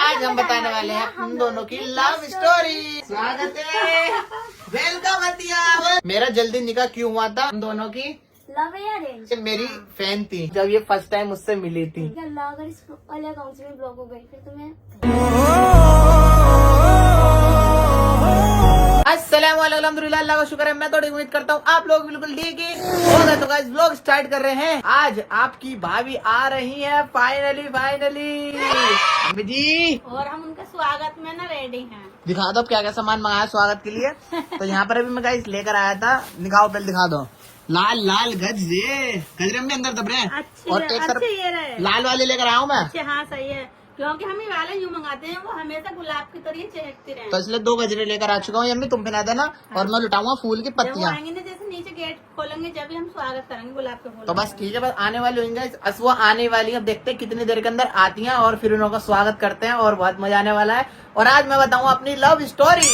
आज हम बताने वाले हैं हम दोनों की लव स्टोरी। स्वागत है, वेलकम अतिया। मेरा जल्दी निकाह क्यों हुआ था? हम दोनों की लव या अरेंज? मेरी फैन थी जब ये फर्स्ट टाइम मुझसे मिली थी। अल्लाह, अगर इस वाले अकाउंट से ब्लॉक हो गई फिर तुम्हें। अस्सलाम वालेकुम, अल्हम्दुलिल्लाह, अल्लाह का शुक्र है। मैं थोड़ी उम्मीद करता हूँ आप लोग बिल्कुल ठीक ही होगा। तो गाइस व्लॉग स्टार्ट कर रहे हैं। आज आपकी भाभी आ रही है फाइनली अम्मी जी, और हम उनका स्वागत में ना रेडी हैं। दिखा दो क्या क्या सामान मंगाया स्वागत के लिए। तो यहाँ पर अभी मैं गाइस लेकर आया था, दिखाओ पहले दिखा दो। लाल लाल गज, ये गजरे में अंदर दब रहे हैं। और एक तरफ ये रहे लाल वाले लेकर आया हूँ मैं। अच्छे, हाँ सही है, क्योंकि हम ही वाले यूँ मंगाते हैं, वो हमेशा गुलाब की तरह चहकते रहे। तो इसलिए 2 गजरे लेकर आ चुका हूँ। अम्मी तुम पहना देना और मैं लुटाऊंगा फूल की जब वो पत्तियाँ। आएंगे ना, जैसे नीचे गेट खोलेंगे जब भी हम स्वागत करेंगे गुलाब के फूल। तो बस ठीक है, बस आने वाली होंगे, बस वो आने वाली है। अब देखते हैं कितनी देर के अंदर आती हैं और फिर उनका स्वागत करते हैं और बहुत मजा आने वाला है। और आज मैं बताऊंगा अपनी लव स्टोरी।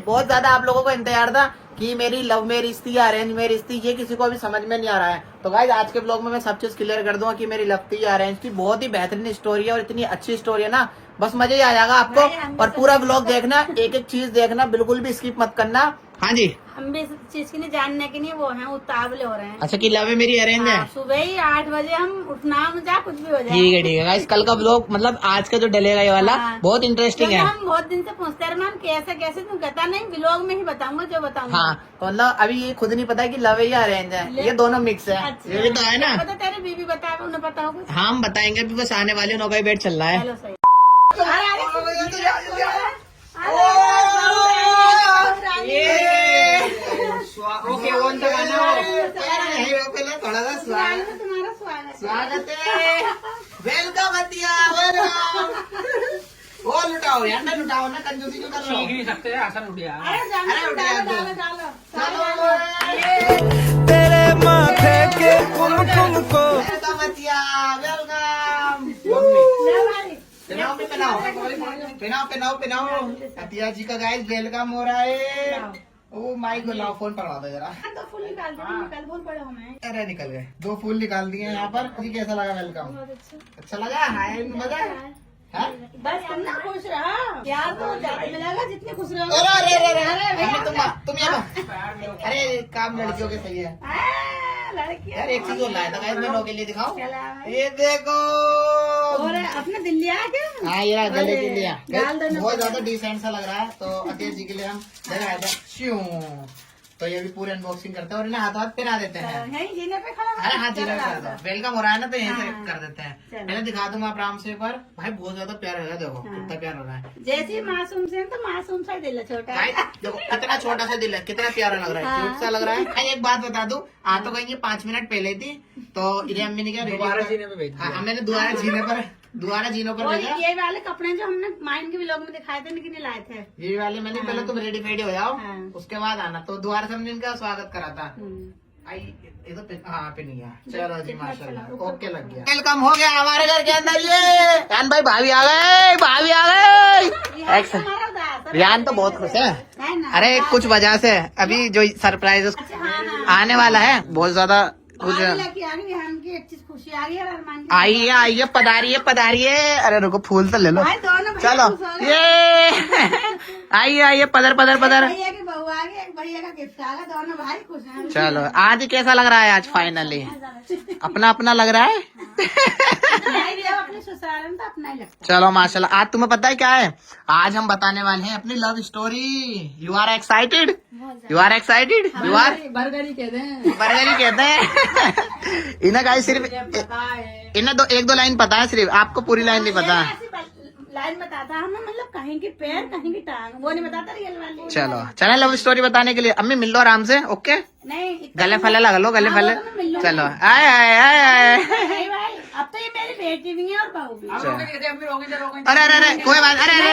बहुत ज्यादा आप लोगों को इंतजार था कि मेरी लव में रिश्ती या अरेंज में रिश्ती, ये किसी को अभी समझ में नहीं आ रहा है। तो गाइस आज के ब्लॉग में मैं सब चीज क्लियर कर दूंगा कि मेरी लव थी या अरेंज थी। बहुत ही बेहतरीन स्टोरी है और इतनी अच्छी स्टोरी है ना, बस मजा ही आ जाएगा आपको। और पूरा ब्लॉग देखना, एक एक चीज देखना, बिल्कुल भी स्किप मत करना। हाँ जी, हम भी इस चीज के लिए जानने के लिए वो हैं, उतावले हो रहे हैं। अच्छा कि लव है मेरी अरेंज है। सुबह ही 8 बजे हम उठना जा, कुछ भी हो जाए। ठीक है गाइस, कल का ब्लॉग मतलब आज का जो डलेगा ये वाला बहुत इंटरेस्टिंग है। हम बहुत दिन से पूछते रहे मैम कैसे तुम कहता नहीं, ब्लॉग में ही बताऊंगा जो बताऊंगा। हाँ तो मतलब अभी ये खुद नहीं पता है कि लव है या अरेंज है, ये दोनों मिक्स है। अच्छा। ये तो है ना, पता तेरी बीबी बता, उन्हें पता होगा। हाँ हम बताएंगे, अभी बस आने वाले नौका बैठ चल रहा है। चलो सही। ओके वन तो गाना पहले थोड़ा सा तुम्हारा स्वागत। स्वागत है, वेलकम अतिया, वेलकम। वो लुटाओ यार, ना लुटाओ ना, कंजूसी क्यों कर रहे हो? नहीं सकते आसान उठ गया। तेरे माथे के कुमकुम को वेलकम अतिया, वेलकम। पहनाओ। अतिया जी का गाइस वेलकम हो रहा है। ओ माइक को लाओ, फोन पकड़ा दो जरा। तो फूल निकाल दो, बहुत बड़े हमें। अरे निकल गए, 2 फूल निकाल दिए यहाँ पर। जी कैसा लगा वेलकम? अच्छा लगा? हाय मजा है? बस तुम ना खुश रहा यार, तो ज्यादा मिलेगा जितने खुश रहो। अरे तुम यहाँ, अरे काम लड़कियों के सही है लड़की यार। एक चीज और लाया था गाइस, मैं लोगों के लिए दिखाऊं, ये देखो। और अपने दिल्ली आ गया। हाँ ये गले के लिए डाल देना। बहुत ज्यादा डिसेंट सा लग रहा है। तो अतीश जी के लिए हम लगाए थे श्यूं। तो ये भी पूरे अनबॉक्सिंग करते हैं और इन्हें हाथ पहना देते हैं। यहीं जीने पे खड़ा। अरे हाँ जी, वेलकम हो रहा है ना, तो यहीं से कर देते हैं। चलो। मैंने दिखा दूंगा आप आराम से एक बार। भाई बहुत ज्यादा प्यार है, देखो कितना प्यार हो रहा है। जैसे मासूम से तो मासूम सा दिल है, छोटा। भाई देखो कितना छोटा सा दिल है, कितना प्यारा लग रहा है, क्यूट सा लग रहा है। भाई एक बात बता दूं, आ तो कहीं 5 मिनट पहले थी, तो इधर अम्मी ने क्या दोबारा जीने पे भेज दिया। हाँ मैंने दोबारा जीनों पर और भेजा। ये वाले कपड़े जो हमने माइन के व्लॉग में दिखाए थे लेकिन नहीं लाए थे। ये वाले मैंने पहले तुम रेडी फेडी हो जाओ, हाँ। उसके बाद आना। तो दोबारा से हमने इनका स्वागत करा था। आई ये तो हाँ पे नहीं है। चलो जी माशाल्लाह, ओके लग गया। वेलकम हो गया हमारे घर के अंदर। ये कान भाई भाभी आ गए। रियान तो बहुत खुश है। अरे कुछ वजह से अभी जो सरप्राइज आने वाला है, बहुत ज्यादा कुछ खुशी आ गई और अरमान की आइए पधारिए। अरे रुको फूल तो ले लो, भाई दोनों भाई चलो खुश हो गए। ये आइए पधर। भैया की बहू आ गई, एक भैया का गिफ्ट आ गया, दोनों भाई खुश हैं। चलो आज कैसा लग रहा है? आज फाइनली अपना लग रहा है। भाई जब अपने ससुराल में तो अपना ही लगता है। चलो माशाल्लाह। आज तुम्हें पता है क्या है? आज हम बताने वाले हैं अपनी love story. You are excited? You are बर्गरी कहते हैं। इन्हें गाइस सिर्फ इन्हें 1-2 लाइन पता है, सिर्फ आपको पूरी लाइन नहीं पता। लाइन बताता हमें, मतलब कहीं की पैर कहीं की टांग, वो नहीं बताता रियल वाली। चलो चले लव स्टोरी बताने के लिए। अम्मी मिल लो आराम से, ओके? नहीं गले फले लगा लो, गले फले। चलो आए। नहीं भाई, अब तो ये मेरी बेटी भी है और बहू भी। अरे कोई बात, अरे अब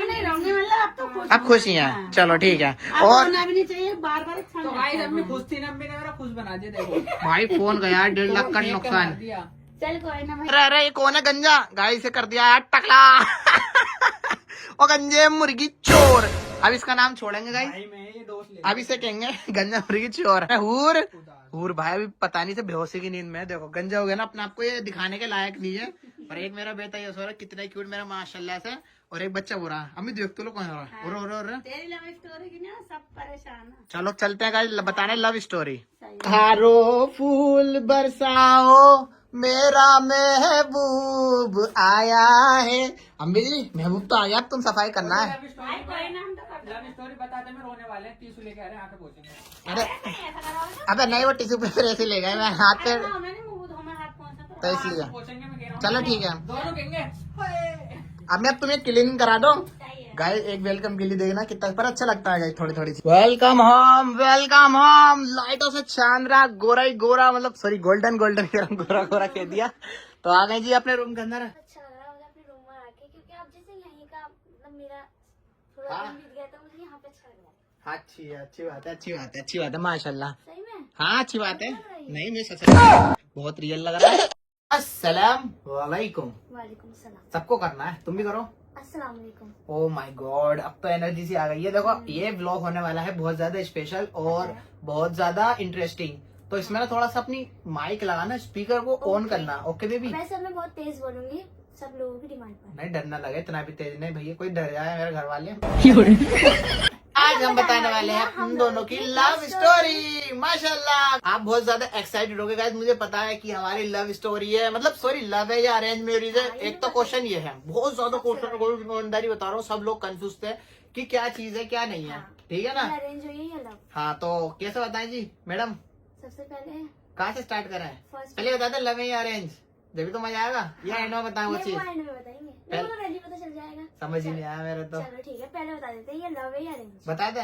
नहीं रहूंगी, मतलब अब तो खुश। अब खुश ही हैं। चलो ठीक है। अब और रोना भी नहीं चाहिए, बार बार तो भाई अम्मी खुश थी ना, अम्मी ने मेरा खुश बना दिया। देखो भाई फोन गया 1.5 लाख का नुकसान। चल कोई ना भाई। अरे ये कौन है? गंजा गाय से कर दिया यार टकला। ओ गंजे मुर्गी चोर। अब इसका नाम छोड़ेंगे गाइस, ये दोस्त ले अब इसे कहेंगे गंजा मुर्गी चोर। हूर भाई अभी पता नहीं से बेहोशी की नींद में है। देखो गंजा हो गया ना, अपने आप को ये दिखाने के लायक नहीं है, और एक मेरा बेटा ये सो रहा है, कितना क्यूट मेरा माशाल्लाह से, और एक बच्चा हो रहा है। अम्मी देख तो लो कौन हो रहा है, और तेरी लव स्टोरी की ना सब परेशान है। चलो चलते हैं गाइस बताने लव स्टोरी। सही हारो फूल बरसाओ मेरा महबूब आया है। अम्मी जी महबूब तो आ गया, अब तुम सफाई करना है। लव भाई कोई ना, हम तो कर लव स्टोरी बताते में रोने वाले हैं, टिश्यू लेके आ रहे हैं, आके पहुंचेंगे। अरे ऐसा करोगे? अबे नहीं, वो टिश्यू पेपर ऐसे ले गए, मैं हाथ पे अरे हाँ, मैंने मुंह धो में हाथ पहुंचा तो तो इसलिए। पहुंचेंगे मैं कह रहा हूँ। चलो ठीक है, दोनों कहेंगे अब मैं तुम्हें क्लीनिंग करा दो। चाहिए। गाइस एक वेलकम के लिए देखना कितना पर अच्छा लगता है गाइस, थोड़ी थोड़ी वेलकम होम वेलकम होम। लाइटों से चांद रहा, गोरा ही गोरा, मतलब sorry golden golden Gora Gora कह दिया। तो आ गए जी अपने रूम के अंदर। अच्छा लग रहा है मुझे अपने रूम में आके, क्योंकि आप जैसे यहीं का मतलब मेरा थोड़ा हाँ। दिन बीत गया तो मुझे यहाँ पे अच्छा लग रहा है। हाँ अच्छी है, अच्छी बात है, अच्छी बात है, अच्छी बात है माशाल्लाह। सही में हाँ अच्छी बात है। नहीं मैं सच बहुत रियल लग रहा है। अस्सलाम वालेकुम। वालेकुम सलाम। सबको करना है, तुम भी करो। अस्सलाम वालेकुम। ओ माय गॉड, अब तो एनर्जी सी आ गई है। देखो ये व्लॉग होने वाला है बहुत ज्यादा स्पेशल और बहुत ज्यादा इंटरेस्टिंग। तो इसमें ना थोड़ा सा अपनी माइक लगाना, स्पीकर को ऑन करना। Okay baby. वैसे मैं बहुत तेज बोलूंगी सब लोगों की डिमांड पर। नहीं डरना लगे, इतना भी तेज नहीं भैया, कोई डर जाए मेरे घर वाले। आज हम बताने वाले हैं हम दोनों की लव स्टोरी। माशाल्लाह आप बहुत ज्यादा एक्साइटेड हो गए गाइस, मुझे पता है कि हमारी लव स्टोरी है, मतलब सॉरी लव है या अरेंज मैरिज है। एक तो क्वेश्चन ये है, बहुत ज्यादा क्वेश्चन, ईमानदारी बता रहा हूँ, सब लोग कंफ्यूज थे कि क्या चीज है क्या नहीं है। ठीक है ना। अरेंज हुई है लव। हाँ तो कैसे बताएं जी मैडम, सबसे पहले कहाँ से स्टार्ट करें? फर्स्ट पहले बता दे लव है या अरेंज, जब तो मजा आएगा, या एंड में बताएं वो चीज? एंड में बताएंगे, नहीं वो पहले पता चल जाएगा। समझ ही नहीं आया मेरे तो। चलो ठीक है, पहले बता देते हैं ये लव है या अरेंज। बता दे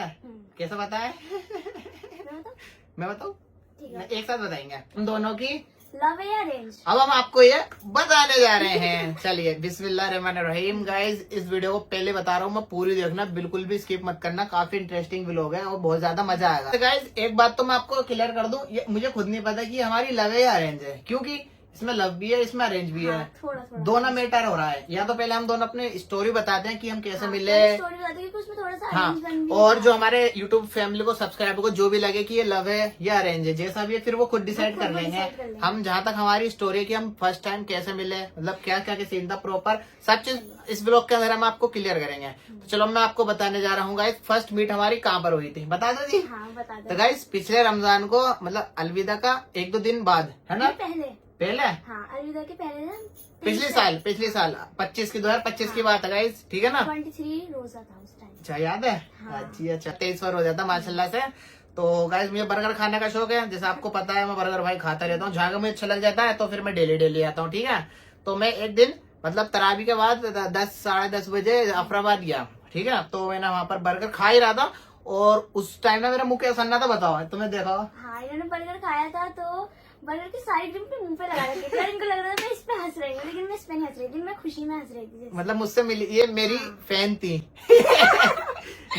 कैसे बताए? मैं बताऊं? मैं बताऊँ? ठीक है, एक साथ बताएंगे हम दोनों की। लव है या अरेंज। अब हम आपको ये बताने जा रहे हैं। चलिए बिस्मिल्लाहिर्रहमानिर्रहीम। गाइस इस वीडियो को पहले बता रहा हूँ मैं, पूरी देखना, बिल्कुल भी स्किप मत करना, काफी इंटरेस्टिंग व्लॉग है और बहुत ज्यादा मजा आएगा। तो गाइस एक बात तो मैं आपको क्लियर कर दूं, ये मुझे खुद नहीं पता कि हमारी लव है या अरेंज है, क्योंकि इसमें लव भी है इसमें अरेंज भी है। हाँ, थोड़ा थोड़ा दोनों मैटर हो रहा है। या तो पहले हम दोनों अपने स्टोरी बताते हैं कि हम कैसे मिले। स्टोरी बताते हैं, क्योंकि उसमें थोड़ा सा हाँ arrange बन भी और है। जो हमारे YouTube फैमिली को सब्सक्राइबर को जो भी लगे कि ये लव है या अरेंज है, जैसा भी है फिर वो खुद डिसाइड खुद कर वो लेंगे। decide कर लेंगे। हम जहाँ तक हमारी स्टोरी है कि हम फर्स्ट टाइम कैसे मिले, मतलब क्या क्या सीन था प्रॉपर, सब चीज इस ब्लॉग के अंदर हम आपको क्लियर करेंगे। तो चलो मैं आपको बताने जा रहा हूँ गाइस, फर्स्ट मीट हमारी कहाँ पर हुई थी, बता दो जी। हाँ बता तो दो। गाइस पिछले रमजान को, मतलब अलविदा का एक दो दिन बाद है ना, पहले हाँ अलविदा के पहले ना, पिछले साल 2025 की बात है गाइस, ठीक है ना। 23 रोजा था उस टाइम। अच्छा याद है? हाँ। अच्छी अच्छा 23 बार हो जाता माशाल्लाह से। तो गाइस मुझे बर्गर खाने का शौक है, जैसे आपको पता है मैं बर्गर भाई खाता रहता हूँ, जहाँ का मुझे अच्छा लग जाता है तो फिर मैं डेली आता हूँ। ठीक है, तो मैं एक दिन मतलब तरावी के बाद 10-10:30 बजे अफराबाद गया। ठीक है, तो मैं ना वहाँ पर बर्गर खा ही रहा था और उस टाइम ना मेरा मुंह कैसा सन्ना था, बताओ तुम्हें देखा हो? हाँ इन्होंने बर्गर खाया था तो बर्गर की सारी क्रीम अपने मुंह पे लगा रखी थी, और इनको लग रहा था मैं इस पे हंस रही हूँ, लेकिन मैं इस पे नहीं हंस रही थी, मैं खुशी में हंस रही थी जैसे। मतलब मुझसे मिली, ये मेरी फैन थी।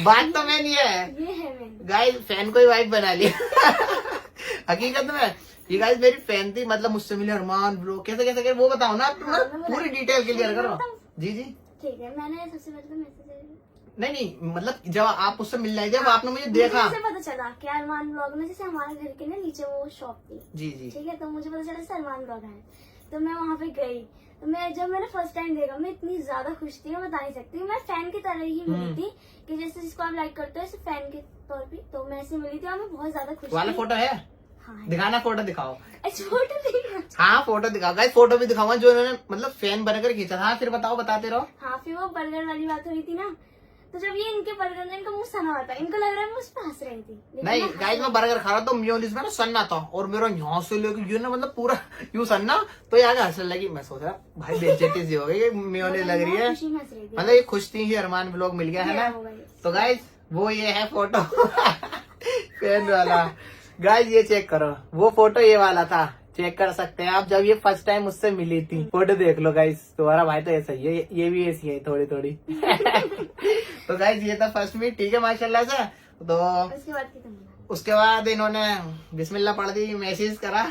बात तो मैं नहीं है ये है मैंने। गाइस, फैन को ही वाइफ बना लिया। हकीकत में ये गाइस मेरी फैन थी, मतलब मुझसे मिले अरमान ब्रो कैसे कैसे कैसे, वो बताओ ना आप, हाँ, मैं पूरी बता- डिटेल क्लियर करो। मैं बताऊं? जी जी। ठीक है, मैंने सबसे पहले तो मैसेज नहीं मतलब जब आप उससे मिलने आए, जब आपने मुझे देखा। मुझे पता चला कि अरमान ब्लॉग में, जैसे हमारे घर के ना नीचे वो शॉप थी, जी जी। ठीक है, तो मुझे पता चला सलमान ब्लॉग है, तो मैं वहाँ पे गई। तो मैंने फर्स्ट टाइम देखा, मैं इतनी ज्यादा खुश थी, मैं बता नहीं सकती। मैं फैन की तरह ही मिली थी कि जैसे जिसको आप लाइक करते हो ऐसे फैन के तौर पे, तो मैं ऐसे मिली थी और मैं बहुत ज्यादा खुश वाला थी। फोटो है? हाँ है। दिखाना, फोटो दिखाओ। अच्छा फोटो देखना। हाँ फोटो दिखाओ गाइस, फोटो भी दिखाऊंगा जो इन्होंने मतलब फैन बनकर खींचा था। हाँ फिर बताओ, बताते रहो। हाँ फिर वो बर्गर वाली बात हो रही थी ना, तो जब ये इनके बर्गर ने इनका मुंह सना हुआ था, इनको लग रहा है मैं उस पर हंस रही थी, लेकिन नहीं मैं हंस गाइस रही मैं बर्गर खा रहा था, मेयोनीज में ना सन्ना था और मेरा यहाँ से लेके ये ना मतलब पूरा यूं सन्ना, तो ये आगे हंसने लगी। मैं सोच रहा भाई बेइज्जती सी हो गई, ये मेयोनीज लग रही है। खुशी में हंस रही थी। मतलब ये खुश थी कि अरमान ब्लॉग मिल गया है ना। होगा ये। तो गाइस वो ये है फोटो फैन वाला। गाइस ये चेक करो, वो फोटो ये वाला था, चेक कर सकते हैं आप, जब ये फर्स्ट टाइम मुझसे मिली थी। फोटो देख लो गाइस, तुम्हारा भाई तो ऐसा ही है, ये भी ऐसी है थोड़ी थोड़ी। तो गाइस ये था फर्स्ट मीट, ठीक है माशाल्लाह से। तो उसके बाद की तुम उसके बाद इन्होंने बिस्मिल्लाह पढ़ दी, मैसेज करा।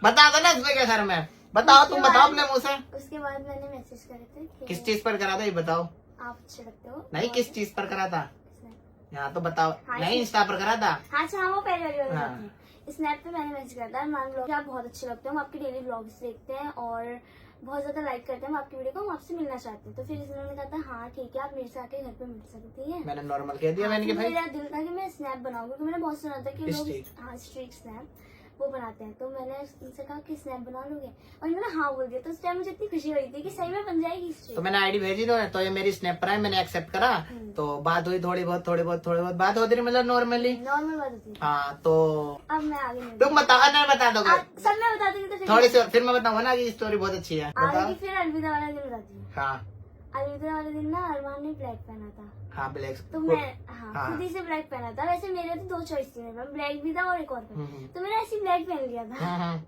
बता दो ना इसमें क्या सर मैं, बताओ तुम बताओ अपने मुंह से। उसके बाद मैंने मैसेज करे थे कि किस चीज पर करा था ये बताओ? आप अच्छे लगते हो। नहीं किस चीज पर करा था? स्नैप। यहाँ तो बताओ। हाँ, नहीं इंस्टा पर करा था? हाँ अच्छा, हाँ वो पहले वाली बात हाँ। है। स्नैप पे मैंने मैसेज करा था, मान लो आप बहुत अच्छे लगते हो, हम आपके डेली ब्लॉग्स देखते हैं और बहुत ज्यादा लाइक करते हैं हम आपकी वीडियो को, हम आपसे मिलना चाहते हैं। तो फिर इन्होंने कहा था हाँ ठीक है, आप मेरे से आके घर पे मिल सकती हैं। मैंने नॉर्मल कह दिया। मैंने कि भाई मेरा दिल था कि मैं स्नैप बनाऊँ, क्योंकि मैंने बहुत सुना था कि लोग Streak। हाँ स्ट्रीक स्नैप वो बनाते हैं। तो मैंने उनसे कहा कि स्नैप बना लोगे, और इन्होंने हाँ बोल दिया। तो उस टाइम मुझे इतनी खुशी हुई थी कि सही में बन जाएगी स्ट्रीक। तो मैंने आईडी भेजी तो ये मेरी स्नैप पर है, मैंने एक्सेप्ट करा। तो बात हुई थोड़ी बहुत बात होती रही, मतलब नॉर्मली। नॉर्मल बात होती है। हाँ तो अब मैं आगे नहीं तुम बता दोगे सब मैं बता दूंगी। तो फिर थोड़ी सी, फिर मैं बताऊंगा ना कि स्टोरी बहुत अच्छी है। आगे बताओ। की फिर अलविदा वाला दिन बताती हूँ। हाँ अलविदा वाले दिन ना अरमान ने ब्लैक पहना था, हाँ ब्लैक। तो मैं हाँ खुद ही से ब्लैक पहना था। वैसे मेरे तो 2 चॉइस थी, मेरे पास ब्लैक भी था और एक और था, तो मैंने ऐसी ब्लैक पहन लिया था।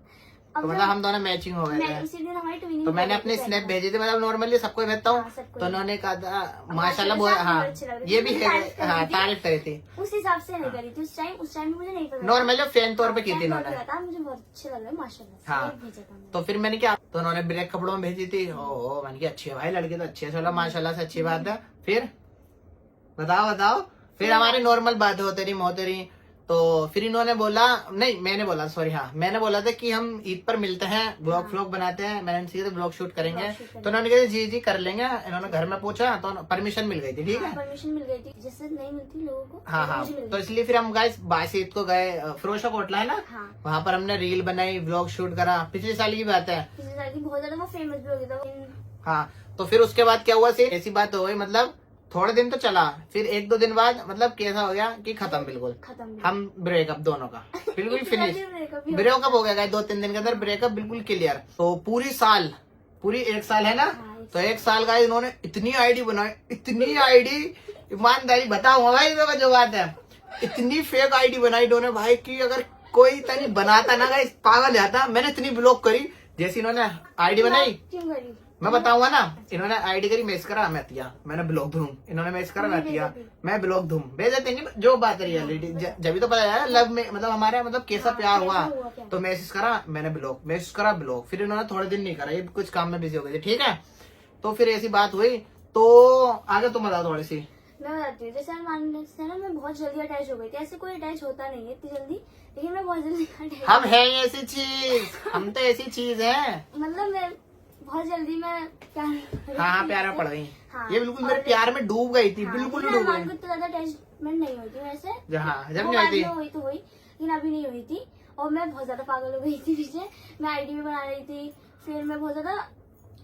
तो मतलब हम दोनों मैचिंग हो गए मैं थे। उसी दिन हमारी ट्विनिंग। तो मैंने अपनी स्नैप भेजी थी, मतलब नॉर्मली सबको भेजता हूँ। हाँ, सबको। तो उन्होंने कहा था माशाल्लाह माशाल्लाह बहुत, से हाँ आपको अच्छी लग रही ये थी। भी मुझे है, तारीफ करी हाँ थी। तारीफ करी थी। उस हिसाब से नहीं करी थी उस टाइम मुझे नहीं पता। नॉर्मली फैन तौर पे की थी फैन तौर इन्होंने। पे था, मुझे बहुत अच्छे लग रहे हैं माशाल्लाह से। हाँ। एक भेजा था मैंने। तो फिर मैंने क्या, तो उन्होंने ब्लैक कपड़ों में भेजी थी। ओह मैंने कहा अच्छी है भाई, लड़की तो अच्छी है, चलो माशाल्लाह से अच्छी बात है। फिर बताओ। फिर हमारी नॉर्मल बात होती रही। तो फिर इन्होंने बोला, नहीं मैंने बोला, सॉरी हाँ मैंने बोला था कि हम ईद पर मिलते हैं, ब्लॉग बनाते हैं। मैंने उनसे कहा ब्लॉग शूट करेंगे। तो उन्होंने कहा जी कर लेंगे। इन्होंने घर में पूछा तो परमिशन मिल गई थी, ठीक है। परमिशन मिल गई थी, जिससे नहीं मिलती लोगों को। हाँ मुझे मिल तो गई। इसलिए फिर हम गाइस बासी ईद को गए, फिरोजा कोटला है ना, हाँ वहाँ पर हमने रील बनाई, ब्लॉग शूट करा। पिछले साल की बात है। पिछले साल की बहुत ज्यादा वो फेमस भी हो गया था। हाँ तो फिर उसके बाद क्या हुआ, सिर्फ ऐसी बात हो गई, मतलब थोड़े दिन तो चला, फिर 1-2 दिन बाद मतलब कैसा हो गया कि खत्म, बिल्कुल खत्म। हम ब्रेकअप दोनों का बिल्कुल फिनिश। ब्रेकअप ब्रेकअप हो गया 2-3 दिन के अंदर, ब्रेकअप बिल्कुल क्लियर। तो पूरी 1 साल है ना, तो 1 साल का इन्होंने इतनी आईडी बनाई, इतनी आईडी, ईमानदारी बताऊंगा भाई मैं जो बात है, इतनी फेक आईडी बनाई इन्होंने भाई की अगर कोई तनी बनाता ना गाइस पागल जाता। मैंने इतनी ब्लॉक करी, जैसे इन्होंने आईडी बनाई क्यों करी? मैं बताऊंगा ना। इन्होंने आईडी करी, मैच करा मैं दिया, मैंने ब्लॉक दूं। इन्होंने मैच करा मैं दिया, मैं ब्लॉक दूं। भेजते नहीं, जो बात रियलिटी जब तो पता है लव में, मतलब हमारे मतलब कैसा प्यार हुआ। तो मैसेज करा मैंने ब्लॉक, मैसेज करा ब्लॉक। फिर इन्होंने थोड़े दिन नहीं करा, ये कुछ काम में बिजी हो गए थे, ठीक है। तो फिर ऐसी बात हुई। तो आगे तुम बताओ थोड़ी सी। मैं बताती हूँ, जैसे मान से ना मैं बहुत जल्दी अटैच हो गई थी। ऐसे कोई अटैच होता नहीं है इतनी जल्दी, लेकिन मैं बहुत जल्दी attach हम हैं ऐसी चीज, हम तो ऐसी चीज है। मतलब मैं बहुत जल्दी मैं प्यार हाँ प्यार में पड़ गई। हाँ, ये बिल्कुल और मेरे प्यार में डूब गई थी, हाँ, बिल्कुल लेकिन डूब अरमान को गई। इतना ज्यादा अटैचमेंट नहीं हुई थी वैसे। जब वो नहीं बाद हुई में हुई तो हुई, लेकिन अभी नहीं हुई थी। और मैं बहुत ज्यादा पागल हो गई थी पीछे, मैं आईडी भी बना रही थी। फिर मैं बहुत ज्यादा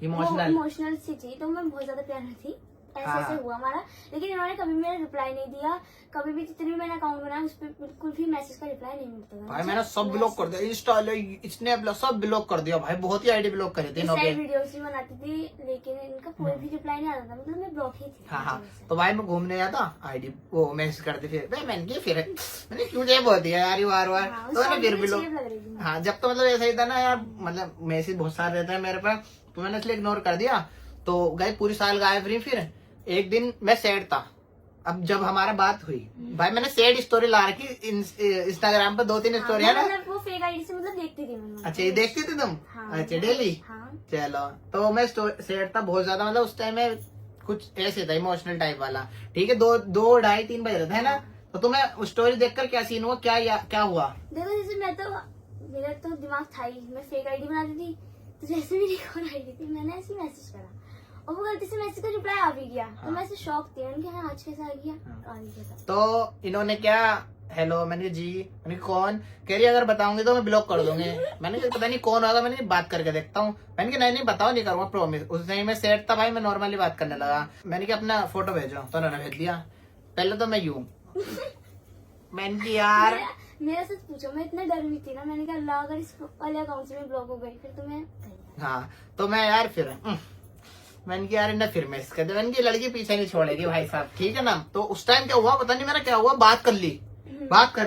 इमोशनल सी थी, तो मैं बहुत ज्यादा प्यार में थी। ऐसे हुआ हमारा। लेकिन इन्होंने कभी मेरा रिप्लाई नहीं दिया, कभी भी जितने भी मैंने अकाउंट बनाया उस पर बिल्कुल भी मैसेज का रिप्लाई नहीं मिलता था। भाई मैंने सब ब्लॉक कर दिया, इंस्टा स्नैप सब ब्लॉक कर दिया भाई, बहुत ही आईडी ब्लॉक करी थी। वीडियोस भी बनाती थी, लेकिन इनका कोई भी रिप्लाई नहीं आता था, मतलब मैं ब्लॉक ही थी। हाँ तो भाई मैं घूमने गया था, आईडी वो मैसेज करते, फिर मैंने क्यों जय बहुत दिया यार बार तो मैंने फिर ब्लॉक। हाँ जब तो मतलब ऐसा ही था ना यार, मतलब मैसेज बहुत सारे रहता है मेरे पास, तो मैंने इसलिए इग्नोर कर दिया। तो गए पूरी साल गायब रही। फिर एक दिन मैं सैड था, अब जब हमारा बात हुई भाई, मैंने सैड स्टोरी ला रखी इंस्टाग्राम पर, 2-3 स्टोरी है ना। वो फेक आईडी से मतलब देखती थी मैं। अच्छा ये देखती थी तुम? अच्छा डेली। चलो तो मैं सैड था बहुत ज्यादा, मतलब उस टाइम में कुछ ऐसे था इमोशनल टाइप वाला, ठीक है। 2-2:30-3 बजे था ना। तो तुम्हें स्टोरी देखकर क्या सीन हुआ, क्या हुआ? देखो जैसे मेरा तो दिमाग था ही, मैं फेक आईडी बनाती थी, तो जैसे मेरी और आईडी थी मैंने ऐसे मैसेज करा, और वो गलती से मैसेज का रिप्लाई आ भी गया। तो मैं ऐसे शॉक थी, मैंने कहा आज कैसा आ गया। तो इन्होंने क्या, हेलो, मैंने जी, मैंने कौन, कह रही अगर बताऊंगी तो मैं ब्लॉक कर दूंगी। मैंने कहा पता नहीं कौन होगा, मैंने बात करके देखता हूँ। मैंने कहा नहीं बताओ, नहीं करूंगा प्रॉमिस। उस टाइम में सेट था भाई, मैं नॉर्मली बात करने लगा। मैंने कहा अपना फोटो भेजो, तो उन्होंने भेज दिया। पहले तो मैं यूं मैंने कहा यार मेरा सच पूछो, मैं इतना डर हुई थी ना, मैंने कहा अल्लाह अगर इस वाले अकाउंट से मैं ब्लॉक हो गई फिर तो मैं। हाँ तो मैं यार फिर मैंने कहा यार ना फिर मैं इसका, मैंने की लड़की पीछे नहीं छोड़ेगी भाई साहब, ठीक है ना। तो उस टाइम क्या हुआ पता नहीं मेरा क्या हुआ, बात कर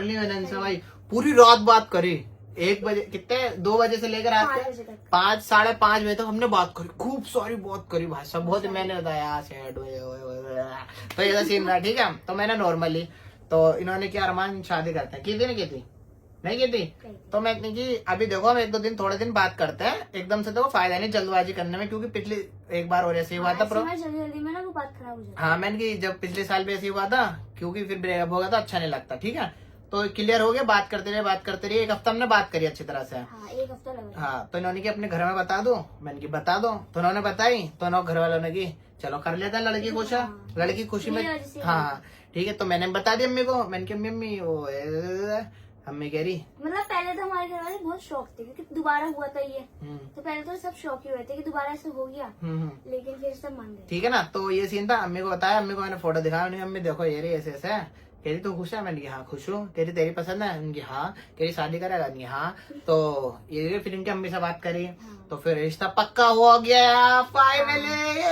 ली मैंने इनसे भाई, पूरी रात बात करी। 1 बजे, कितने 2 बजे से लेकर रात के 5, 5:30 बजे तक हमने बात करी, खूब सारी बात करी भाई साहब, बहुत। मैंने बताया सैड तो ऐसा सीन रहा, ठीक है। तो मैंने नॉर्मली, तो इन्होंने क्या अरमान शादी करते हैं, की थी नहीं की थी। तो मैं कि अभी देखो हम 1-2 दिन थोड़े दिन बात करते हैं, एकदम से देखो फायदा नहीं जल्दबाजी करने में, क्योंकि पिछली एक बार और ऐसे ही हुआ था। जल्दी में ना वो बात खराब हो जाती। हाँ मैंने कि जब पिछले साल भी ऐसे ही हुआ था, क्योंकि फिर ब्रेकअप हो गया था, अच्छा नहीं लगता, ठीक है। तो क्लियर हो गया, बात करते रहे। एक हफ्ता हमने बात करी अच्छी तरह से। हाँ, एक हफ्ता लगा। हाँ, तो इन्होंने की अपने घर में बता दो, मैंने की बता दो, तो उन्होंने बताई, तो उन्होंने घर वालों ने की चलो कर लेता है, लड़की खुश है, लड़की खुशी में। मेरी वजह से हाँ ठीक है, तो मैंने बता दी अम्मी को, मैंने कहा मम्मी वो अम्मी कह रही मतलब पहले तो हमारे घर वाले बहुत शौक थे क्योंकि दोबारा हुआ था ये, हम्म, तो पहले तो सब शौक ही हुए थे कि दोबारा ऐसे हो गया, लेकिन फिर सब मान गए। ठीक है ना। तो ये सीन था, अम्मी को बताया, अम्मी को मैंने फोटो दिखाया, उन्हें अम्मी देखो ये रही ऐसे ऐसे है। कह रही तू खुश है? मैंने कहा हाँ खुश हूँ। कह रही तेरी पसंद है? उनकी हाँ। कह रही शादी करेगा? उनकी हाँ। तो ये फिर इनकी अम्मी से बात करी, तो फिर रिश्ता पक्का हो गया फाइनली।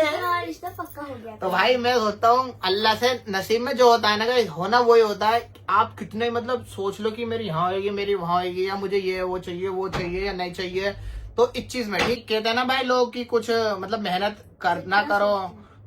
हमारा रिश्ता पक्का हो गया। तो भाई मैं होता हूँ अल्लाह से, नसीब में जो होता है ना गाइस, होना वही होता है। आप कितने मतलब सोच लो कि मेरी यहाँ होगी, मेरी वहाँ होगी, या मुझे ये वो चाहिए या नहीं चाहिए, तो इस चीज में ठीक कहते हैं ना भाई लोग कि कुछ मतलब मेहनत करना करो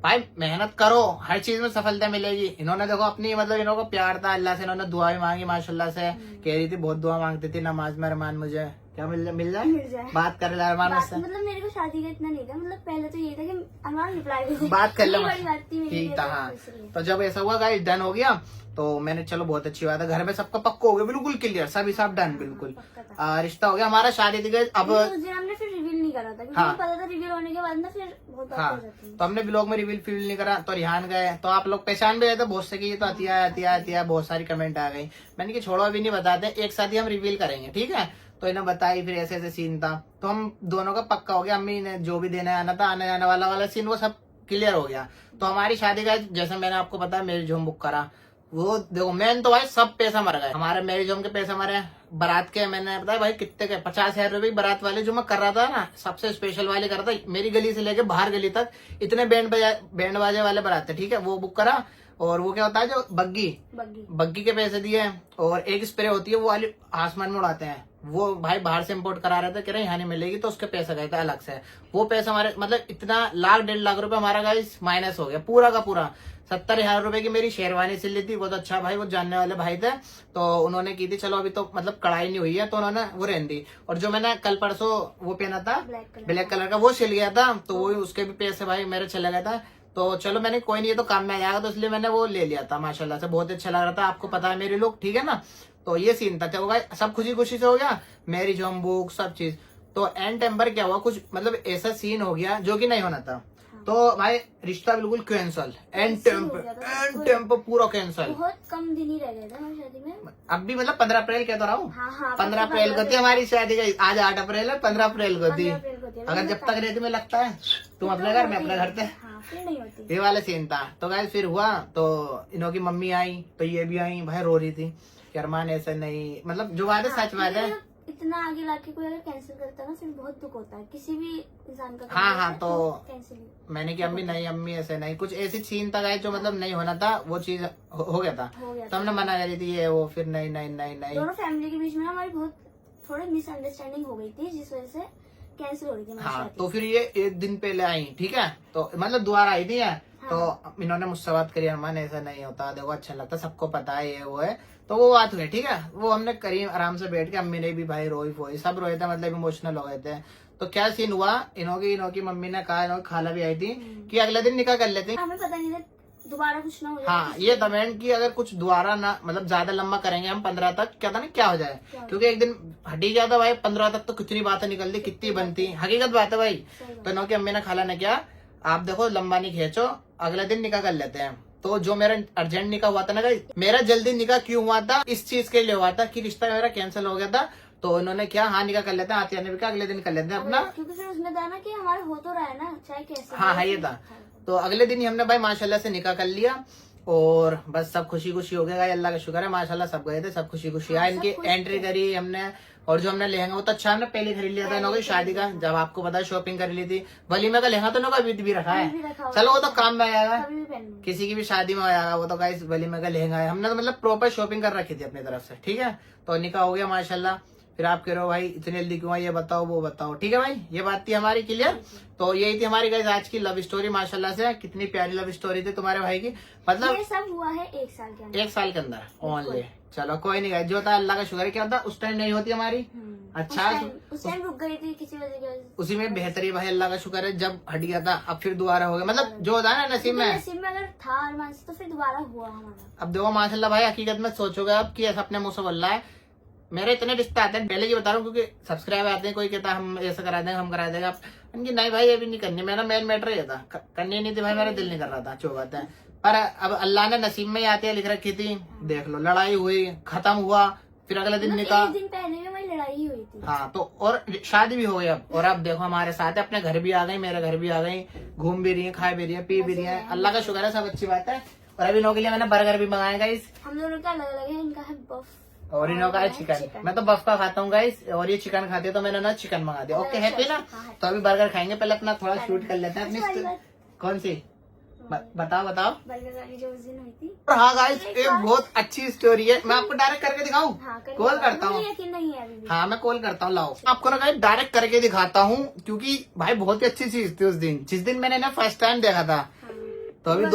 भाई, मेहनत करो, हर चीज में सफलता मिलेगी। इन्होंने देखो अपनी मतलब इन्होंने प्यार था अल्लाह से, इन्होंने दुआ भी मांगी माशाल्लाह से। कह रही थी बहुत दुआ मांगती थी, नमाज में अरमान मुझे क्या मिल जाए बात कर ले अरमान उससे। मतलब मेरे को शादी का इतना नहीं था, मतलब पहले तो ये था कि अरमान रिप्लाई बात कर ले बड़ी बात थी मेरे ठीक लिए, था। तो हाँ, इसलिए। तो जब ऐसा हुआ गाइस डन हो गया, तो मैंने चलो बहुत अच्छी बात है, घर में सबका पक्का हो गया, बिल्कुल क्लियर, सभी सब डन बिल्कुल। पक्का था। रिश्ता हो गया हमारा, शादी थी गई। अब उस दिन हमने फिर रिवील नहीं करा था क्योंकि हाँ। हमें पता था रिवील होने के बाद ना फिर बहुत बात हाँ, हो जाती है। तो हमने ब्लॉग में रिवील फील नहीं करा, तो रिहान गए, तो आप लोग पहचान भी गए थे बहुत से कि ये तो अतिया, बहुत सारी कमेंट आ गई। मैंने कि छोड़ो अभी नहीं बताते, एक साथ ही हम रिवील करेंगे, ठीक है। तो इन्हें बताई, फिर ऐसे ऐसे सीन था, तो हम दोनों का पक्का हो गया। अम्मी ने जो भी देने आना था, आने जाने वाला सीन, वो सब क्लियर हो गया। तो हमारी शादी का जैसे मैंने आपको बताया, मैरिज होम बुक करा, वो देखो मेन तो भाई सब पैसा मर गए हमारे, मैरिज होम के पैसे मरे, बारात के मैंने बताया भाई कितने के 50,000 रुपए बारात वाले जो मैं कर रहा था ना, सबसे स्पेशल वाले कर रहा था, मेरी गली से लेके बाहर गली तक इतने बैंड बाजे वाले बारात थे, ठीक है, वो बुक करा। और वो क्या होता है जो बग्गी के पैसे दिए, और एक स्प्रे होती है वो वाली आसमान में उड़ाते हैं, वो भाई बाहर से इम्पोर्ट करा रहे थे, कह रहे यहाँ नहीं मिलेगी, तो उसके पैसे गए थे अलग से। वो पैसा हमारे मतलब इतना 1,00,000-1.5 लाख रुपए हमारा गाइस माइनस हो गया पूरा का पूरा। 70,000 रुपए की मेरी शेरवानी सिल ली थी, बहुत अच्छा भाई, वो जानने वाले भाई थे, तो उन्होंने की थी, चलो अभी तो मतलब कढ़ाई नहीं हुई है, तो उन्होंने वो रहन दी। और जो मैंने कल परसों वो पहना था ब्लैक कलर का, वो सिल गया था, तो वो उसके भी पैसे भाई मेरे चले गए था। तो चलो मैंने कोई नहीं, ये तो काम में आ जाएगा, तो इसलिए मैंने वो ले लिया था, माशाल्लाह से बहुत अच्छा लग रहा था, आपको पता है मेरे लोग, ठीक है ना। तो ये सीन था, चलो भाई सब खुशी खुशी से हो गया, मैरिज होम बुक सब चीज। तो एंड टाइम पर क्या हुआ, कुछ मतलब ऐसा सीन हो गया जो कि नहीं होना था, तो भाई रिश्ता बिल्कुल कैंसल, एंड टाइम पर पूरा कैंसल। बहुत कम दिन ही रह गए थे हमारी शादी में। अब भी मतलब 15 अप्रैल कह तो रहा हूँ, हाँ, 15 अप्रैल को थी हमारी शादी गई, आज 8 अप्रैल है, 15 अप्रैल को थी। 15 अप्रैल को थी। अगर जब तक रहती में लगता है तुम अपने घर में अपने घर पे, हाँ, फिर नहीं होती। ये वाला सीन था। तो गाइस फिर हुआ, तो इन्हों की मम्मी आई, तो ये भी आई, भाई रो रही थी कि अरमान ऐसा नहीं, मतलब जो बात है सच बात है। इतना आगे लाके कोई अगर कैंसिल करता है ना, फिर बहुत दुख होता है किसी भी इंसान का। हाँ, तो कैंसिल मैंने कि अम्मी नहीं, अम्मी ऐसे नहीं, कुछ ऐसी सीन था गाइस जो मतलब नहीं होना था, वो चीज हो गया था, तो हमने मना करी थी ये वो, फिर नहीं नहीं नहीं नहीं। दोनों फैमिली के बीच में हमारी बहुत थोड़ी मिसअंडरस्टैंडिंग हो गई थी, जिस वजह से कैंसिल हो रही थी हमारी हाँ, शादी। तो फिर ये एक दिन पहले आई, ठीक है, तो मतलब दोबारा आई थी तो इन्होंने मुझसे बात करी, अरमान ऐसा नहीं होता, देखो अच्छा लगता, सबको पता है ये वो है, तो वो बात हुई, ठीक है, वो हमने करी आराम से बैठ के, अम्मी ने भी भाई रोई फोई, सब रोए थे, मतलब इमोशनल हो गए थे। तो क्या सीन हुआ, इन्हों की मम्मी ने कहा, इन्हों की खाला भी आई थी कि अगले दिन निकाह कर लेते। हमें पता नहीं था दोबारा कुछ ना हो जाए। हाँ, ये दमेंट की अगर कुछ दोबारा ना मतलब ज्यादा लंबा करेंगे हम 15 तक, क्या था ना क्या हो जाए, क्योंकि एक दिन हटी गया था भाई, 15 तक तो कितनी बातें निकलती, कितनी बनती, हकीकत बात है भाई। तो इन्हों की अम्मी ने खाला ने क्या, आप देखो लंबा नहीं खींचो, अगले दिन निकाह कर लेते हैं। तो जो मेरा अर्जेंट निकाह हुआ था ना गाइस, मेरा जल्दी निकाह क्यों हुआ था, इस चीज के लिए हुआ था कि रिश्ता मेरा कैंसिल हो गया था। तो इन्होंने क्या, हाँ निकाह कर लेते हैं, आतिया ने भी कहा अगले दिन कर लेते हैं अपना, क्योंकि फिर उसने कहा ना कि हमारा हो तो रहा है ना, चाहे कैसे। हाँ ये था। तो अगले दिन ही हमने भाई माशाल्लाह से निकाह कर लिया, और बस सब खुशी खुशी हो गया, अल्लाह का शुक्र है, माशाल्लाह सब गए थे, सब खुशी खुशी आए, इनकी एंट्री करी हमने। और जो हमने लहंगा वो तो अच्छा हमने पहले खरीद लिया था इन्हों की शादी का, जब आपको पता है शॉपिंग कर ली थी। वलीमे का लहंगा तो इन्हों का भी रखा है, चलो वो तो काम में आएगा, किसी की भी शादी में आएगा वो तो गाइस, वलीमे का लहंगा है, हमने तो मतलब प्रॉपर शॉपिंग कर रखी थी अपनी तरफ से, ठीक है। तो निकाह हो गया माशाल्लाह। फिर आप कह रहे हो भाई इतनी जल्दी क्यों आई, ये बताओ वो बताओ, ठीक है भाई, ये बात थी हमारी क्लियर। तो यही थी हमारी गाइस आज की लव स्टोरी, माशाल्लाह से कितनी प्यारी लव स्टोरी थी तुम्हारे भाई की, मतलब ये सब हुआ है 1 साल के अंदर। 1 साल के अंदर ओनली। चलो कोई नहीं गाइस, जो था अल्लाह का शुक्र है। क्या होता उस टाइम नहीं होती हमारी। अच्छा उस टाइम रुक गई थी किसी वजह की वजह से। उसी में बेहतरी भाई, अल्लाह का शुक्र है जब हट गया था अब फिर दोबारा हो गया। मतलब जो होता है ना नसीब में। नसीब में अगर था अरमान से तो फिर दोबारा हुआ हमारा। अब देखो माशाल्लाह भाई, हकीकत में सोचोगे अब कि ऐसा अपने मुंह से बोल रहा है। मेरे इतने रिश्ते आते हैं, पहले ही बता रहा हूँ, क्योंकि सब्सक्राइब आते हैं, कोई कहता है हम ऐसा करा देंगे हम करा देंगे। इनकी नहीं भाई, ये भी नहीं करनी। मेरा मेन मैटर ये था, करनी नहीं थी भाई, मेरा दिल नहीं कर रहा था, जो बात है। पर अब अल्लाह ने नसीब में ही आती है लिख रखी थी। देख लो, लड़ाई हुई, खत्म हुआ, फिर अगले दिन निकाह। एक दिन पहले में वही लड़ाई ही हुई थी। हाँ तो और शादी भी हो गई अब। और अब देखो हमारे साथ है, अपने घर भी आ गई, मेरे घर भी आ गई, घूम भी रही है, खा भी रही है, पी भी रही है। अल्लाह का शुक्र है, सब अच्छी बात है। और अभी इनों के लिए मैंने बर्गर भी मंगाया गाइस, हम दोनों का अलग अलग है, इनका है बफ और इनों का है चिकन। मैं तो बफ का खाता हूँ गाइस, और ये चिकन खाते हैं, तो मैंने ना चिकन मंगा दिया। ओके हैप्पी ना। तो अभी बर्गर खाएंगे, पहले अपना थोड़ा शूट कर लेते हैं अपनी। कौन सी बताओ बताओ। बर्गर वाली जो उस दिन हुई थी। और हाँ गाइस, एक बहुत अच्छी स्टोरी है, मैं आपको डायरेक्ट करके दिखाऊं। हाँ, कॉल करता हूँ। मुझे यकीन नहीं है अभी भी। हाँ मैं कॉल करता हूँ, लाओ आपको ना गाइस डायरेक्ट करके दिखाता हूँ, क्योंकि भाई बहुत ही अच्छी चीज थी उस दिन, जिस दिन मैंने ना फर्स्ट टाइम देखा था। तो अभी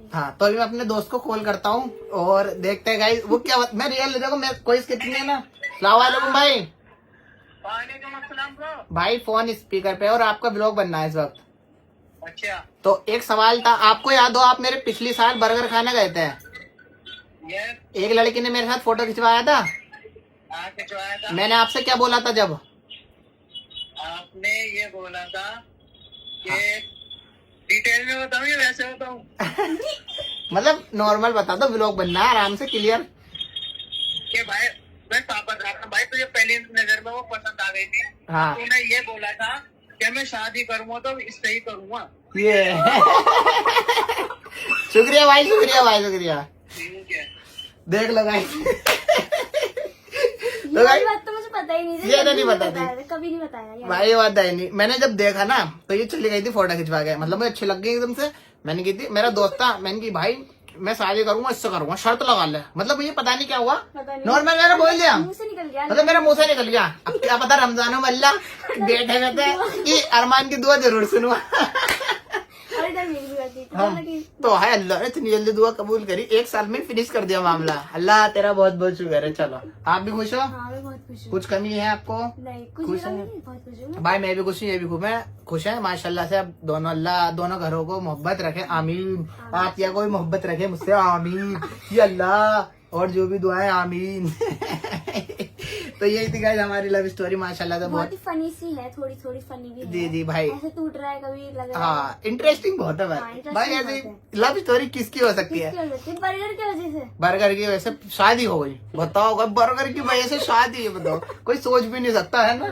हाँ, तो अभी मैं अपने दोस्त को कॉल करता हूँ और देखते हैं गाइस वो क्या। मैं रियल देखो, मैं कोई कितनी है ना। सलाम वालेकुम भाई। भाई फोन स्पीकर पे और आपका ब्लॉग बनना है इस वक्त। अच्छा, तो एक सवाल था, आपको याद हो आप मेरे पिछली साल बर्गर खाने गए थे, एक लड़की ने मेरे साथ फोटो खिंचवाया था। खिंचवाया था। मैंने आपसे क्या बोला था जब? आपने ये बोला था कि डिटेल में बताऊं या वैसे बताऊं? मतलब नॉर्मल बता दो, ब्लॉग बनना है आराम से क्लियर। कि भाई मैं पापा था भाई, तुझे पहली नजर में वो पसंद आ गई थी। हाँ तूने ये बोला था कि मैं शादी करूंगा तो इससे ही करूंगा। ये शुक्रिया भाई, शुक्रिया भाई, शुक्रिया। ठीक है, देख लो भाई। ये वाली बात तो मुझे पता ही नहीं थी। ये तो नहीं पता थी। कभी नहीं बताया यार। भाई ये बात है नहीं, मैंने जब देखा ना तो ये चली गई थी फोटो खिंचवा के, मतलब मुझे अच्छी लग गई एकदम से। मैंने की थी, मेरा दोस्त था, मैंने की भाई मैं शादी करूंगा, इससे करूंगा, शर्त लगा ले। मतलब मुझे पता नहीं क्या हुआ, नॉर्मल मैंने बोल दिया, मुंह से निकल गया। मतलब मेरे मुंह से निकल गया। अब क्या पता रमजानों में अल्लाह बैठे रहते कि अरमान की दुआ जरूर सुनवा। और इधर मेरी भी गलती थी। हाँ, तो है अल्लाह ने इतनी जल्दी दुआ कबूल करी, एक साल में फिनिश कर दिया मामला। अल्लाह तेरा बहुत बहुत शुक्र है। चलो आप भी खुश हो? हाँ मैं बहुत खुश हूँ। कुछ कमी है आपको? नहीं कुछ खुश भी हूँ। नहीं, बहुत खुश हूँ। भाई मैं भी खुश हूँ, ये भी खूब है, खुश है माशाल्लाह से। अब दोनों अल्लाह दोनों घरों को मोहब्बत रखे, आमीन। आप या कोई मोहब्बत रखे मुझसे, आमीन ये अल्लाह। और जो भी दुआएं, आमीन। तो यही थी गाइस हमारी लव स्टोरी, माशाल्लाह से बहुत ही फनी सी है, थोड़ी थोड़ी फनी भी है। जी जी भाई, ऐसे टूट रहा है कभी लग रहा है। हाँ इंटरेस्टिंग बहुत है हाँ, भाई। interesting भाई बहुत ऐसी है। लव स्टोरी किसकी हो सकती है? किसकी वजह से? बर्गर की वजह से। बर्गर की वजह से शादी हो गई, बताओ बर्गर की वजह से शादी है, बताओ कोई सोच भी नहीं सकता है ना।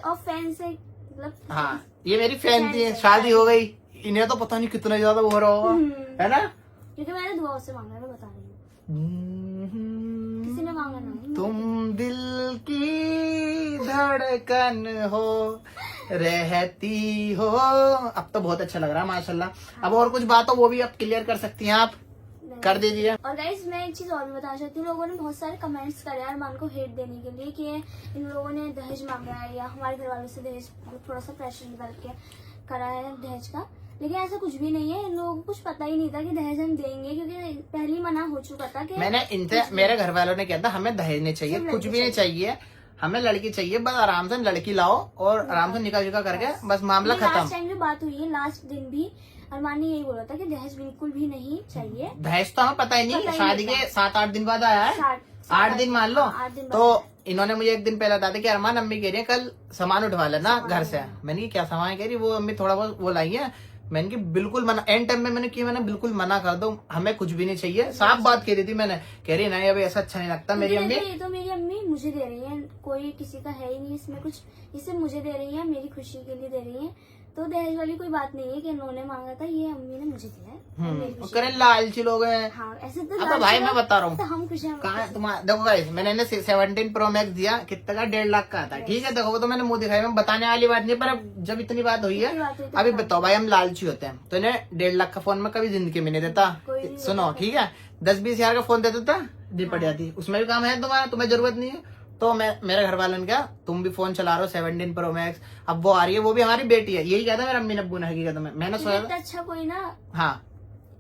और फैन से मतलब। हाँ ये मेरी फैन थी, शादी हो गई, इन्हें तो पता नहीं कितना ज्यादा वो हो रहा होगा, है ना। क्योंकि मैंने दुआ से मांगा है, मैं बता रही हूँ। किसी ने मांगा ना। तुम दिल की धड़कन हो, रहती हो। अब तो बहुत अच्छा लग रहा है माशाल्लाह। अब और कुछ बात हो वो भी आप क्लियर कर सकती हैं, आप कर दीजिए। और गाइस मैं एक चीज और भी बताना चाहती हूँ, लोगों ने बहुत सारे कमेंट्स करे अरमान को हेट देने के लिए कि इन लोगों ने दहेज मांगा है या हमारे घर वालों से दहेज, थोड़ा सा प्रेशर डाल के करा है दहेज का। लेकिन ऐसा कुछ भी नहीं है, इन लोगों को कुछ पता ही नहीं था कि दहेज हम देंगे, क्योंकि पहले ही मना हो चुका था कि मैंने इनसे, मेरे घर वालों ने कहता हमें दहेज नहीं चाहिए, कुछ भी नहीं चाहिए, हमें लड़की चाहिए, बस आराम से लड़की लाओ और आराम से निकाह विकाह करके बस मामला लास्ट खत्म। टाइम जो बात हुई है, लास्ट दिन भी अरमान ने यही बोला था कि दहेज बिल्कुल भी नहीं चाहिए। दहेज तो हमें पता ही नहीं, शादी के 7-8 दिन बाद आया है, 8 दिन मान लो। 8 दिन तो इन्होंने मुझे एक दिन पहले बता दिया कि अरमान अम्मी कह रही है कल सामान उठवा लेना घर से। मैंने क्या सामान कह रही, वो अम्मी थोड़ा बहुत वो लाई है। मैंने की बिल्कुल मना, एंड टाइम में मैंने बिल्कुल मना कर दो, हमें कुछ भी नहीं चाहिए, साफ बात कह रही थी मैंने। कह रही नहीं अभी ऐसा अच्छा नहीं लगता मेरी अम्मी। तो मेरी अम्मी मुझे दे रही है, कोई किसी का है ही नहीं इसमें कुछ, इसे मुझे दे रही है, मेरी खुशी के लिए दे रही है। तो दहेज वाली कोई बात नहीं है कि इन्होंने मांगा था, ये अम्मी ने मुझे दिया है, मेरी खुशी। करे लालची लोग हैं। हाँ ऐसे तो अब भाई मैं बता रहा हूँ, तो हम खुश हैं। कहा तुम्हारा देखो गाइस, मैंने इन्हें 17 Pro Max दिया, कितने का 1.5 लाख का था, ठीक है। देखो वो तो मैंने मुंह दिखाई, मैं बताने वाली बात नहीं, पर अब जब इतनी बात हुई है, अभी बताओ भाई हम लालची होते हैं तो इन्हें 1.5 लाख का फोन में कभी जिंदगी में नहीं देता। सुनो ठीक है, 10-20 हजार का फोन दे देता, निपट जाती, उसमें भी काम है तुम्हारा, तुम्हें जरूरत नहीं है। तो मैं मेरे घर वालों ने क्या, तुम भी फोन चला रहे हो 17 Pro Max, अब वो आ रही है, वो भी हमारी बेटी है, यही कहता मेरा अम्मी नब्बू ने हकीकत में। मैंने सोचा अच्छा कोई ना। हाँ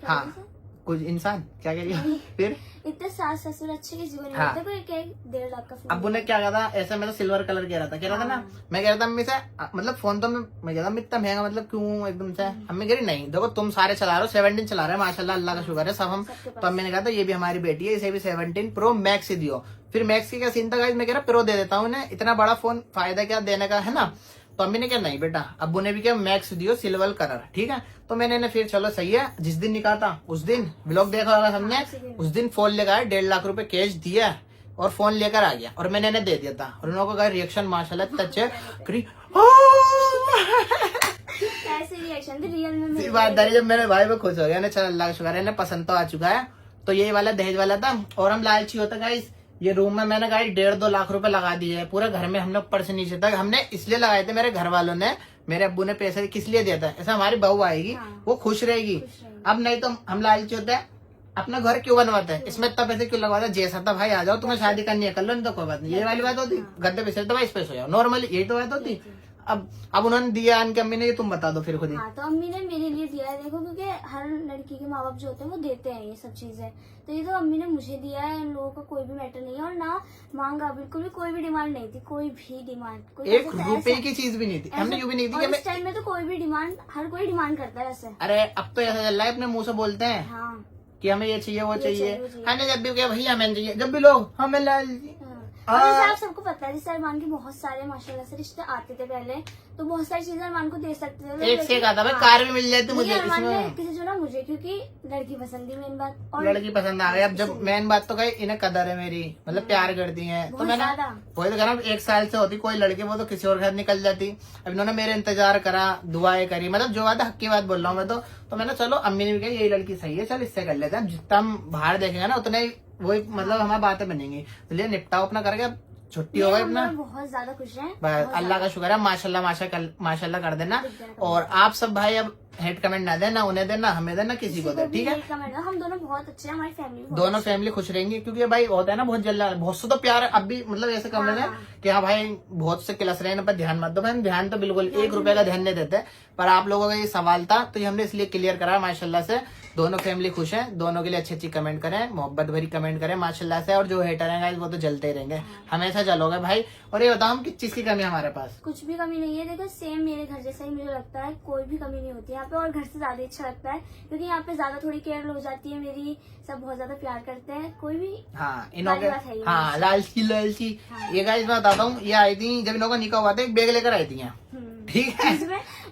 हाँ कुछ इंसान क्या कह रही फिर इतने सास ससुर अच्छे किसी को नहीं हाँ। मिलते, कोई क्या 1.5 लाख का फोन। अब्बू ने क्या कहा था, ऐसा मैं तो सिल्वर कलर कह रहा था ना, मैं कह रहा था अम्मी से मतलब फोन तो मैं कह रहा इतना महंगा मतलब क्यों एकदम से। अम्मी कह रही नहीं देखो तुम सारे चला रहे हो, 17 चला रहे हैं माशाल्लाह, अल्लाह का शुक्र है सब हम। तो अम्मी ने कहा था ये भी हमारी बेटी है, इसे भी 17 प्रो मैक्स ही दियो। फिर मैक्स की क्या सीन था गाइस, मैं कह रहा प्रो दे देता हूँ इन्हें, इतना बड़ा फोन फायदा क्या देने का, है ना। तो अम्मी ने क्या नहीं बेटा, अब्बू ने भी क्या मैक्स दियो सिल्वर कलर, ठीक है। तो मैंने इन्हें फिर चलो सही है, जिस दिन निकाला था उस दिन ब्लॉग देखा होगा हमने, उस दिन फोन लेकर आए, 1.5 लाख रुपए कैश दिया और फोन लेकर आ गया और मैंने इन्हें दे दिया था। और उन लोगों का रिएक्शन माशाल्लाह इतना अच्छा करी ऐसे रिएक्शन थे रियल में मेरे। बात जब मेरे भाई वो खुश हो गया ना, चल अल्लाह का शुक्र है, इन्हें पसंद तो आ चुका है। तो ये वाला दहेज वाला था। और हम लालची होता गाइस, ये रूम में मैंने गाइस 1.5-2 लाख रुपए लगा दिए है पूरे घर में, हमने ऊपर से नीचे तक हमने इसलिए लगाए थे, मेरे घर वालों ने, मेरे अब्बू ने पैसे किस लिए दिया था, ऐसा हमारी बहू आएगी वो खुश रहेगी। अब नहीं तो हम लालची होते हैं, अपना घर क्यों बनवाते हैं, इसमें इतना पैसे क्यों लगवाते हैं, जैसा था भाई आ जाओ, तुम्हें शादी करनी है कर लो, नहीं तो कोई बात नहीं, ये वाली बात होती। गद्दे पे तो भाई इस पे सो जाओ, नॉर्मली यही तो बात होती। अब उन्होंने दिया इनकी अम्मी ने, ये तुम बता दो फिर खुद ही। हाँ तो अम्मी ने मेरे लिए दिया है, देखो क्योंकि हर लड़की के माँ बाप जो होते हैं वो देते हैं ये सब चीजें, तो ये तो अम्मी ने मुझे दिया है, इन लोगों का कोई भी मैटर नहीं है और ना मांगा, बिल्कुल भी कोई भी डिमांड नहीं थी, कोई भी डिमांड, 1 रुपए की चीज भी नहीं थी, हमने यूं भी नहीं दी। इस टाइम में तो कोई भी डिमांड, हर कोई डिमांड करता है वैसे। अरे अब तो ऐसा चल रहा है, अपने मुंह से बोलते हैं हाँ कि हमें ये चाहिए वो चाहिए, वो चाहिए। हमने जब भी क्या भैया हमें चाहिए, जब भी लोग हमें लाल जी। और जैसे आप सबको पता है, जैसे अरमान के बहुत सारे माशाल्लाह से रिश्ते आते थे पहले, तो बहुत सारी चीजें अरमान को दे सकते थे। एक से कहा था भाई कार भी मिल जाती मुझे, अरमान ने इसमें किसी चुना मुझे, क्योंकि लड़की पसंद थी मेन बात, और लड़की पसंद आ गई। अब जब मेन बात तो कही इन्हें कदर है मेरी, मतलब प्यार करती है, तो बहुत मैंने ज्यादा। वही तो कह रहा हूँ, 1 साल से होती कोई लड़की वो तो किसी और घर निकल जाती। अब इन्होंने मेरे इंतजार करा, दुआएं करी, मतलब जो बात है हक की बात बोल रहा हूँ मैं तो मैंने चलो अम्मी ने भी कहा यही लड़की सही है, चल इससे कर लेते हैं। जितना हम बाहर देखेंगे ना उतना ही वही मतलब हमारी बातें बनेंगी, इसलिए निपटाओ अपना करके, अब छुट्टी हो गई अपना, बहुत ज्यादा खुश हैं। बस अल्लाह का शुक्र है, माशाल्लाह माशाल्लाह कर देना। और आप सब भाई अब हेड कमेंट ना देना, उन्हें देना, हमें देना, किसी को दे, ठीक है। हम दोनों बहुत अच्छे हैं, हमारी फैमिली दोनों फैमिली खुश रहेंगी, क्योंकि भाई होता है ना बहुत जल्द, बहुत से तो प्यार अब भी मतलब ऐसे कर रहे हैं कि हाँ भाई बहुत से क्लास रहे पर ध्यान मत दो। भाई ध्यान तो बिल्कुल 1 रुपए का ध्यान नहीं देते, पर आप लोगों का ये सवाल था तो ये हमने इसलिए क्लियर करा माशाल्लाह से। दोनों फैमिली खुश है, दोनों के लिए अच्छी कमेंट करें, मोहब्बत भरी कमेंट करें माशाल्लाह से। और जो हेटर हैं वो तो जलते ही रहेंगे, हमेशा चलोगे भाई। और ये बताओ हम किस चीज की कमी है हमारे पास? कुछ भी कमी नहीं है, देखो सेम मेरे घर जैसा ही मुझे लगता है, कोई भी कमी नहीं होती यहाँ पे, और घर से ज्यादा अच्छा लगता है क्योंकि यहाँ पे ज्यादा थोड़ी केयर हो जाती है मेरी, सब बहुत ज्यादा प्यार करते हैं, कोई भी हाँ इन्होंने बात है ये। हाँ लालची ये गाइस मैं बताता हूँ, ये आई थी जब इन्हों का निकाह हुआ था, एक बैग लेकर आई थी यहाँ, ठीक है।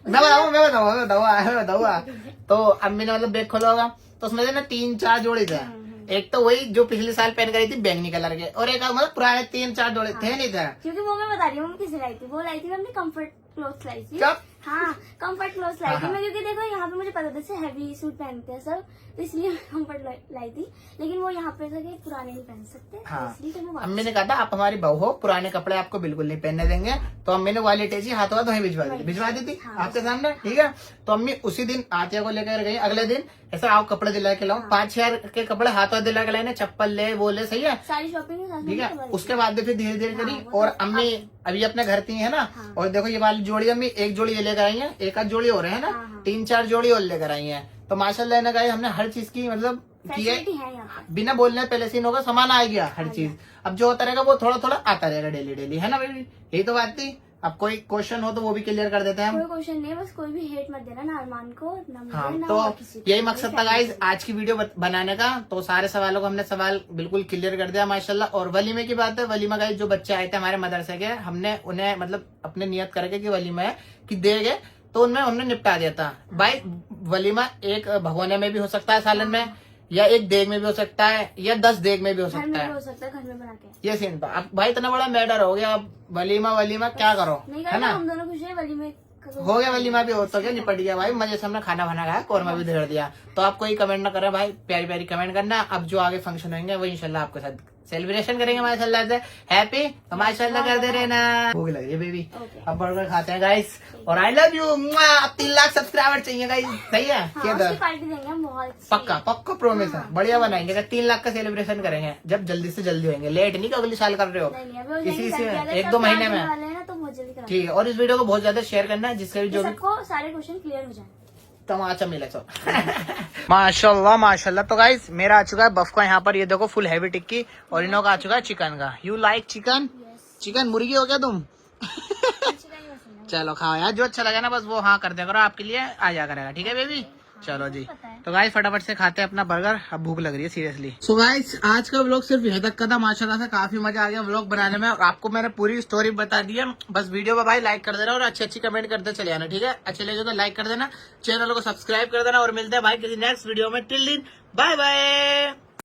मैं बताऊँ तो अम्मी ने मतलब बैग खोला होगा तो उसमें से ना 3-4 जोड़े थे, एक तो वही जो पिछले साल पहन कर आई थी बैंगनी कलर के, और एक मतलब पुराने 3-4 जोड़े थे नहीं थे। क्योंकि वो मैं बता रही हूँ किसे लाई थी, वो लाई थी हमने कंफर्ट क्लोथ लाई थी। कब? हाँ कंफर्ट क्लोथ लाई थी मैं, क्योंकि देखो यहाँ पे मुझे पता था हैवी सूट पहनते हैं सब, तो इसलिए कंफर्ट लाई थी, लेकिन वो यहाँ पे था कि पुराने नहीं पहन सकते, हाँ। इसलिए तो वो अम्मी ने कहा था आप हमारी बहू हो, पुराने कपड़े आपको बिल्कुल नहीं पहनने देंगे, तो अम्मी ने वाली टेची हाथों हाथ वहीं भिजवा दी थी आपके सामने, ठीक है। तो अम्मी उसी दिन आतिया को लेकर गई, अगले दिन ऐसा आओ कपड़े दिला के लाओ, 5-6 के कपड़े हाथों दिला के लाए, चप्पल ले वो ले, सही है सारी शॉपिंग, ठीक है। उसके बाद फिर धीरे धीरे करी, और अम्मी अभी अपने घर थी है ना, और देखो ये वाली जोड़ी अम्मी एक जोड़ी ये लेकर आई है, एक आध जोड़ी और है ना, 3-4 जोड़ी और लेकर आई है। तो माशाल्लाह ने कहा हमने हर चीज की मतलब की है, बिना बोलने पहले से इनों सामान आ गया हर चीज। अब जो होता रहेगा वो थोड़ा थोड़ा आता रहेगा डेली, है ना बेबी, यही तो बात थी। अब कोई क्वेश्चन हो तो वो भी क्लियर कर देते हैं हम। कोई क्वेश्चन नहीं, बस कोई भी हेट मत देना ना अरमान को ना मुझे, हाँ ना तो और किसी को। यही मकसद था गाइज आज की वीडियो बनाने का। तो सारे सवालों को हमने सवाल बिल्कुल क्लियर कर दिया माशाल्लाह। और वलीमे की बात है, वलीमा गाइज जो बच्चे आए थे हमारे मदरसे के, हमने उन्हें मतलब अपने नियत करके कि वलीमा है कि देंगे, तो उनमें हमने निपटा दिया था भाई। वलीमा एक भगोने में भी हो सकता है सालन में, या एक देग में भी हो सकता है, या 10 देग में भी हो घर में सकता भी है, हो सकता है, घर में बना के। ये सीन था। अब भाई इतना बड़ा मैटर हो गया, अब वलीमा क्या करो, नहीं है करना, ना। हम दोनों खुश हैं, वलीमे हो गया वलीमा भी हो तो क्या, निपट गया भाई, मजे से हमने खाना बना खाया, कोरमा भी धेड़ दिया। तो आप कोई कमेंट ना करें भाई, प्यारी प्यारी कमेंट करना। अब जो आगे फंक्शन होंगे वो इंशाल्लाह आपके साथ सेलिब्रेशन करेंगे माशाल्लाह से। हैप्पी माशाल्लाह कर दे रहे ना, भूख लग रही है बेबी, अब बर्गर खाते हैं गाइस। और आई लव यू, अब 3 लाख सब्सक्राइबर चाहिए गाइस, सही है क्या उसकी पार्टी देंगे हम बहुत अच्छी। पक्का प्रोमिस है, बढ़िया बनाएंगे। अगर 3 लाख का सेलिब्रेशन करेंगे, जब जल्दी से जल्दी होंगे, लेट नहीं कि अगले साल कर रहे हो, नहीं, अभी हो किसी जाएंगे, से 1-2 महीने में, वाले हैं ना, तो बहुत जल्दी कराएंगे। ठीक है। और इस वीडियो को बहुत ज्यादा शेयर करना है, जिससे भी जो भी सबको सारे क्वेश्चन क्लियर हो जाए। तमाचा मिले तो माशाल्लाह माशाल्लाह। तो गाइस मेरा आ चुका है बफ का यहाँ पर, ये देखो फुल हैवी टिक्की, और इनों का आ चुका है चिकन का। You like chicken? चिकन मुर्गी हो गया तुम? चलो खाओ यार, जो अच्छा लगे ना बस वो हाँ कर दिया करो, आपके लिए आ जा करेगा। ठीक है बेबी, चलो जी। तो गाइस फटाफट से खाते हैं अपना बर्गर, अब भूख लग रही है सीरियसली। सो गाइस आज का व्लॉग सिर्फ यहाँ तक का था। माशाल्लाह से काफी मजा आ गया व्लॉग बनाने में, और आपको मैंने पूरी स्टोरी बता दी है। बस वीडियो पे भाई लाइक कर देना और अच्छी कमेंट करते चले आना। ठीक है, अच्छे लगे तो लाइक कर देना, चैनल को सब्सक्राइब कर देना, और मिलते हैं भाई किसी नेक्स्ट वीडियो में। Till then bye bye.